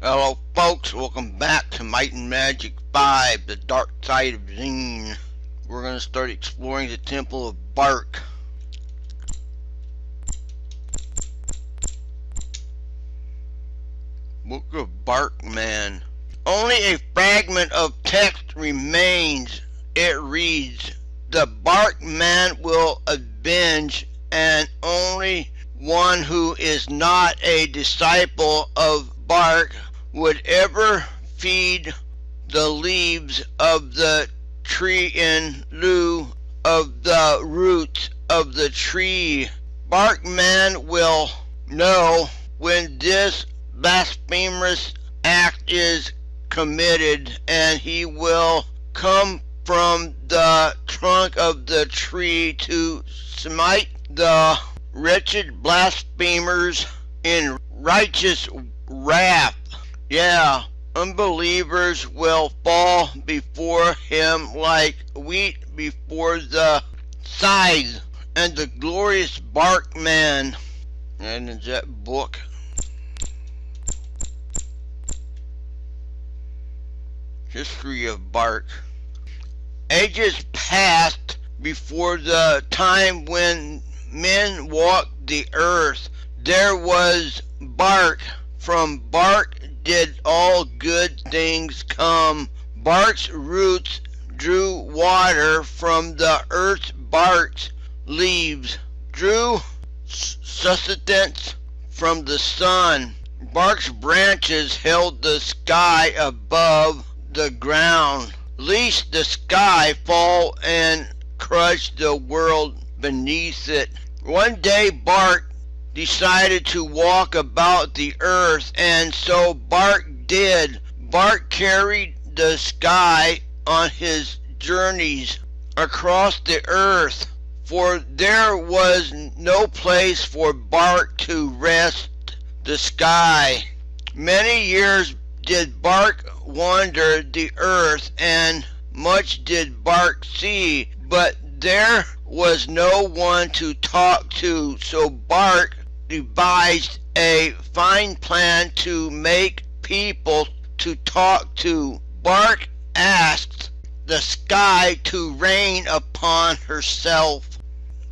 Hello folks, welcome back to Might and Magic 5, the Darkside of Xeen. We're going to start exploring the Temple of Bark. Book of Bark Man. Only a fragment of text remains. It reads, "The Bark Man will avenge, and only one who is not a disciple of Bark would ever feed the leaves of the tree in lieu of the roots of the tree. Barkman will know when this blasphemous act is committed, and he will come from the trunk of the tree to smite the wretched blasphemers in righteous wrath. Yeah, unbelievers will fall before him like wheat before the scythe, and the glorious Bark Man." And is that book? History of Bark. Ages passed before the time when men walked the earth. There was bark. From bark did all good things come. Bark's roots drew water from the earth's. Bark's leaves drew sustenance from the sun. Bark's branches held the sky above the ground, lest the sky fall and crush the world beneath it. One day Bark decided to walk about the earth, and so Bark did. Bark carried the sky on his journeys across the earth, for there was no place for Bark to rest the sky. Many years did Bark wander the earth, and much did Bark see, but there was no one to talk to, so Bark devised a fine plan to make people to talk to. Bark asked the sky to rain upon herself.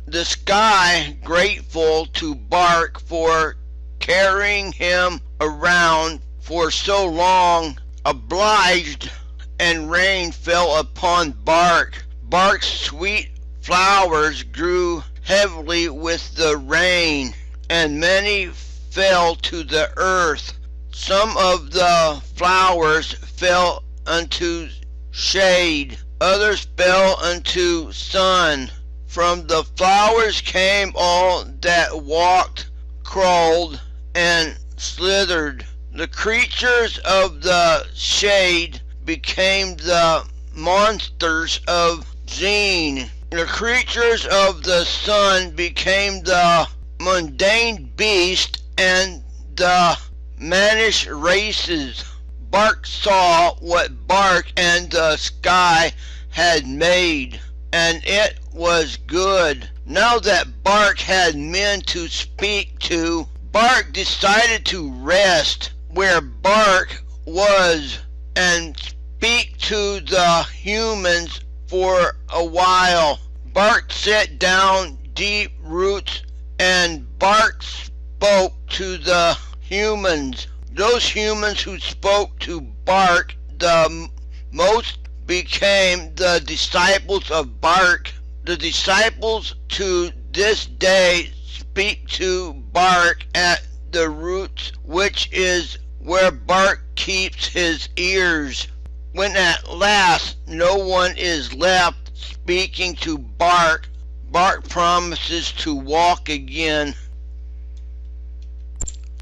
The sky, grateful to Bark for carrying him around for so long, obliged, and rain fell upon Bark. Bark's sweet flowers grew heavily with the rain, and many fell to the earth. Some of the flowers fell unto shade, others fell unto sun. From the flowers came all that walked, crawled, and slithered. The creatures of the shade became the monsters of Xeen. The creatures of the sun became the mundane beast and the mannish races. Bark saw what Bark and the sky had made, and it was good. Now that Bark had men to speak to, Bark decided to rest where Bark was and speak to the humans for a while. Bark set down deep roots, and Bark spoke to the humans. Those humans who spoke to Bark the most became the disciples of Bark. The disciples to this day speak to Bark at the roots, which is where Bark keeps his ears. When at last no one is left speaking to Bark, Bark promises to walk again.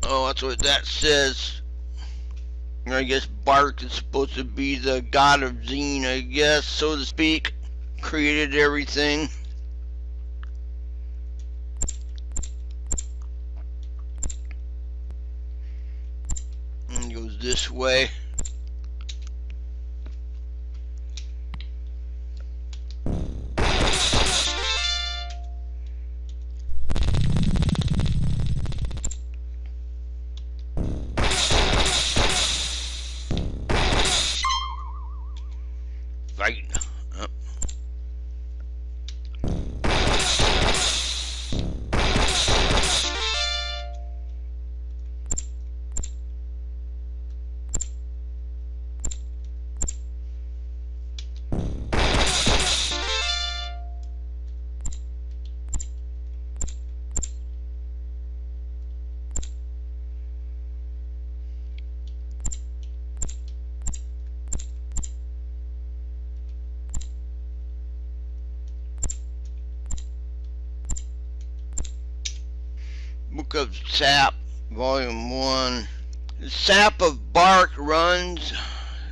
Oh, that's what that says. I guess Bark is supposed to be the god of Xeen, I guess, so to speak. Created everything. And it goes this way. right. Book of Sap, Volume 1. The sap of bark runs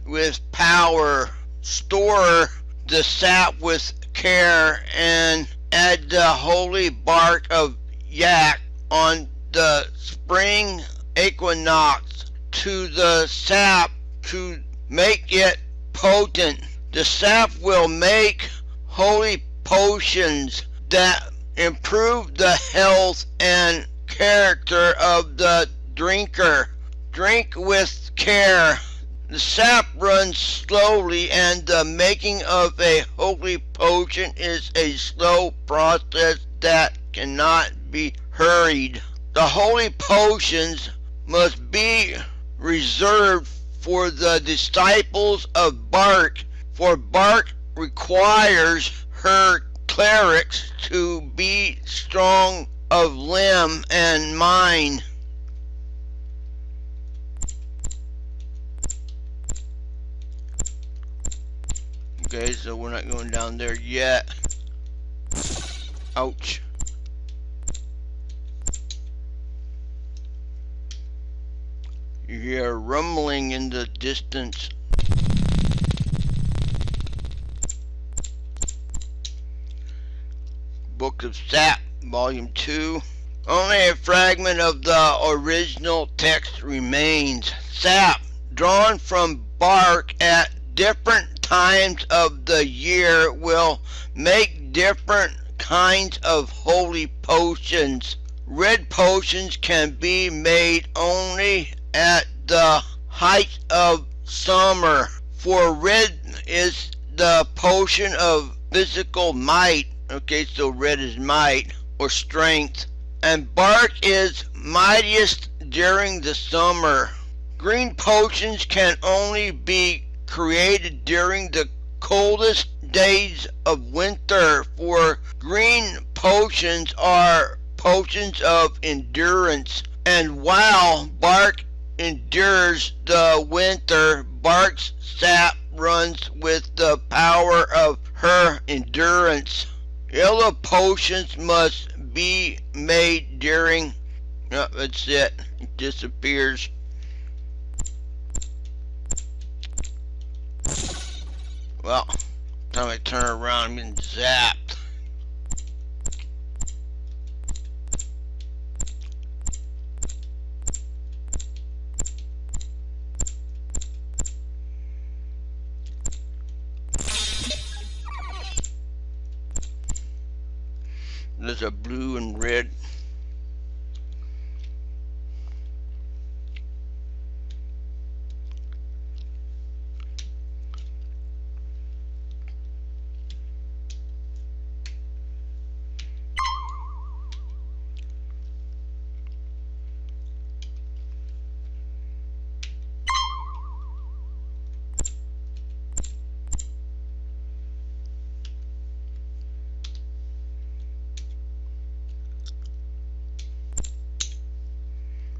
with power. Store the sap with care and add the holy bark of yak on the spring equinox to the sap to make it potent. The sap will make holy potions that improve the health and character of the drinker. Drink with care. The sap runs slowly, and the making of a holy potion is a slow process that cannot be hurried. The holy potions must be reserved for the disciples of Bark, for Bark requires her clerics to be strong of limb and mind. Okay, so we're not going down there yet. Ouch. You hear rumbling in the distance. Book of Sap, Volume 2. Only a fragment of the original text remains. Sap, drawn from bark at different times of the year, will make different kinds of holy potions. Red potions can be made only at the height of summer, for red is the potion of physical might. Okay, so red is might or strength, and bark is mightiest during the summer. Green potions can only be created during the coldest days of winter, for green potions are potions of endurance, and while bark endures the winter, bark's sap runs with the power of her endurance. Yellow potions must be made during... Oh, that's it. It disappears. Well, time I turn around, I'm getting zapped. There's a blue and red.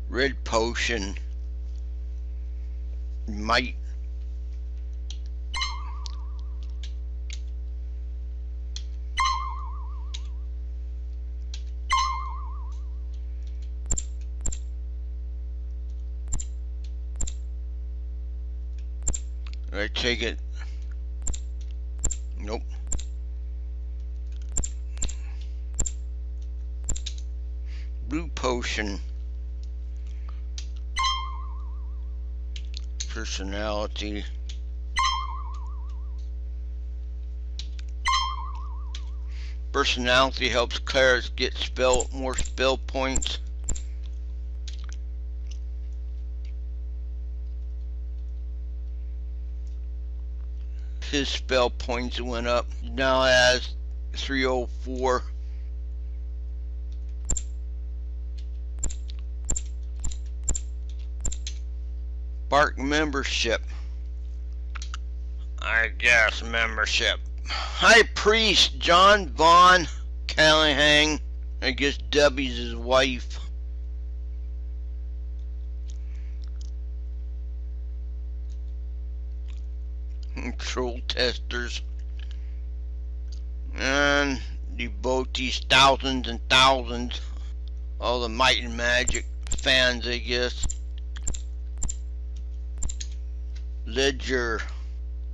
Red potion. Might. I take it. Nope. Blue potion. Personality. Personality helps clerics get more spell points. His spell points went up. Now has 304. Bark membership. I guess membership. High Priest John Von Callahan. I guess Debbie's his wife. Troll testers. And devotees, thousands and thousands. All the Might and Magic fans, I guess. Ledger.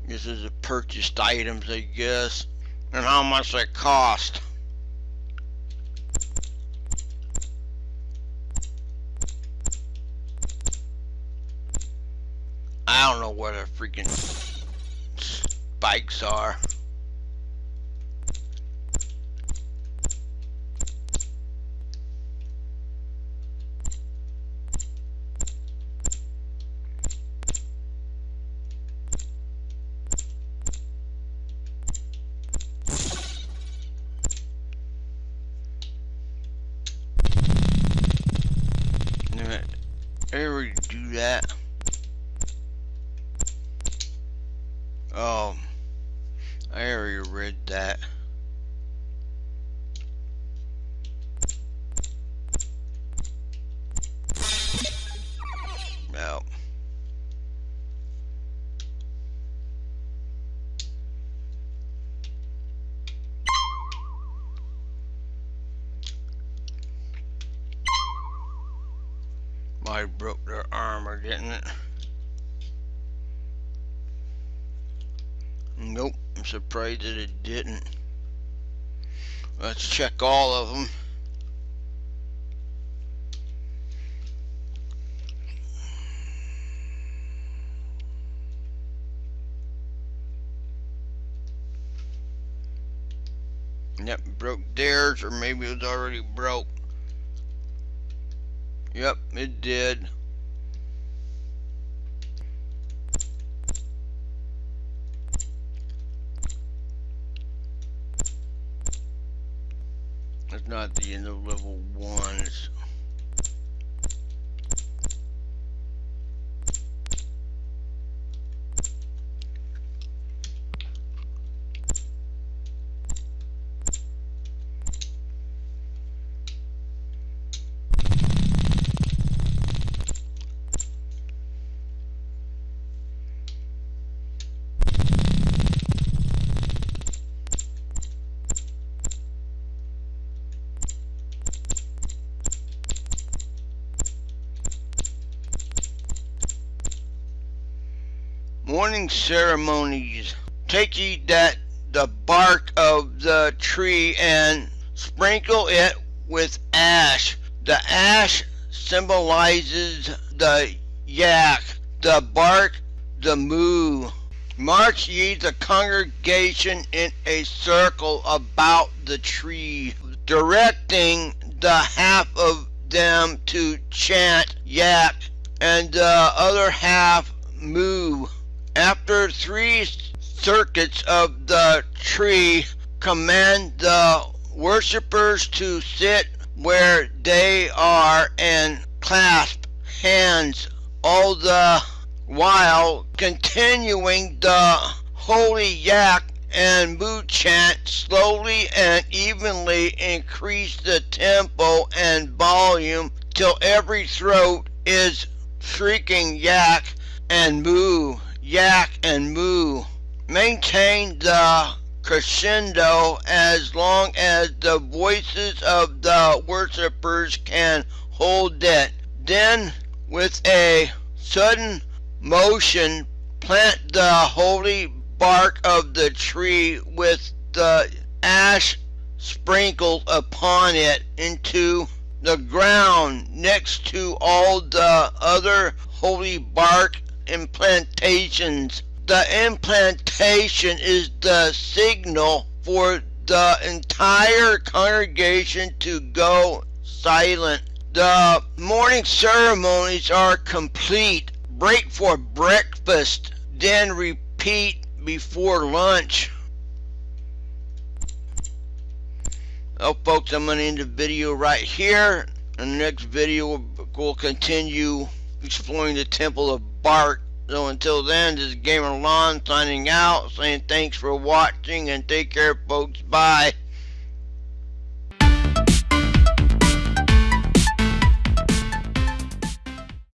This is a purchased items, I guess. And how much they cost. I don't know what a freaking spikes are. I already do that. Oh, I already read that. No. I broke their armor, didn't it? Nope, I'm surprised that it didn't. Let's check all of them. Yep, broke theirs, or maybe it was already broke. Yep, it did. That's not the end of level 1. It's morning ceremonies. Take ye that the bark of the tree and sprinkle it with ash. The ash symbolizes the yak, the bark, the moo. March ye the congregation in a circle about the tree, directing the half of them to chant yak and the other half moo. After 3 circuits of the tree, command the worshippers to sit where they are and clasp hands, all the while continuing the holy yak and moo chant. Slowly and evenly increase the tempo and volume till every throat is shrieking yak and moo. Yak and moo. Maintain the crescendo as long as the voices of the worshippers can hold it. Then, with a sudden motion, plant the holy bark of the tree with the ash sprinkled upon it into the ground next to all the other holy bark implantations. The implantation is the signal for the entire congregation to go silent. The morning ceremonies are complete. Break for breakfast, then repeat before lunch. Well, folks, I'm going to end the video right here. In the next video, we'll continue exploring the Temple of Bark. So until then, this is Gamer Lon signing out, saying thanks for watching and take care, folks. Bye.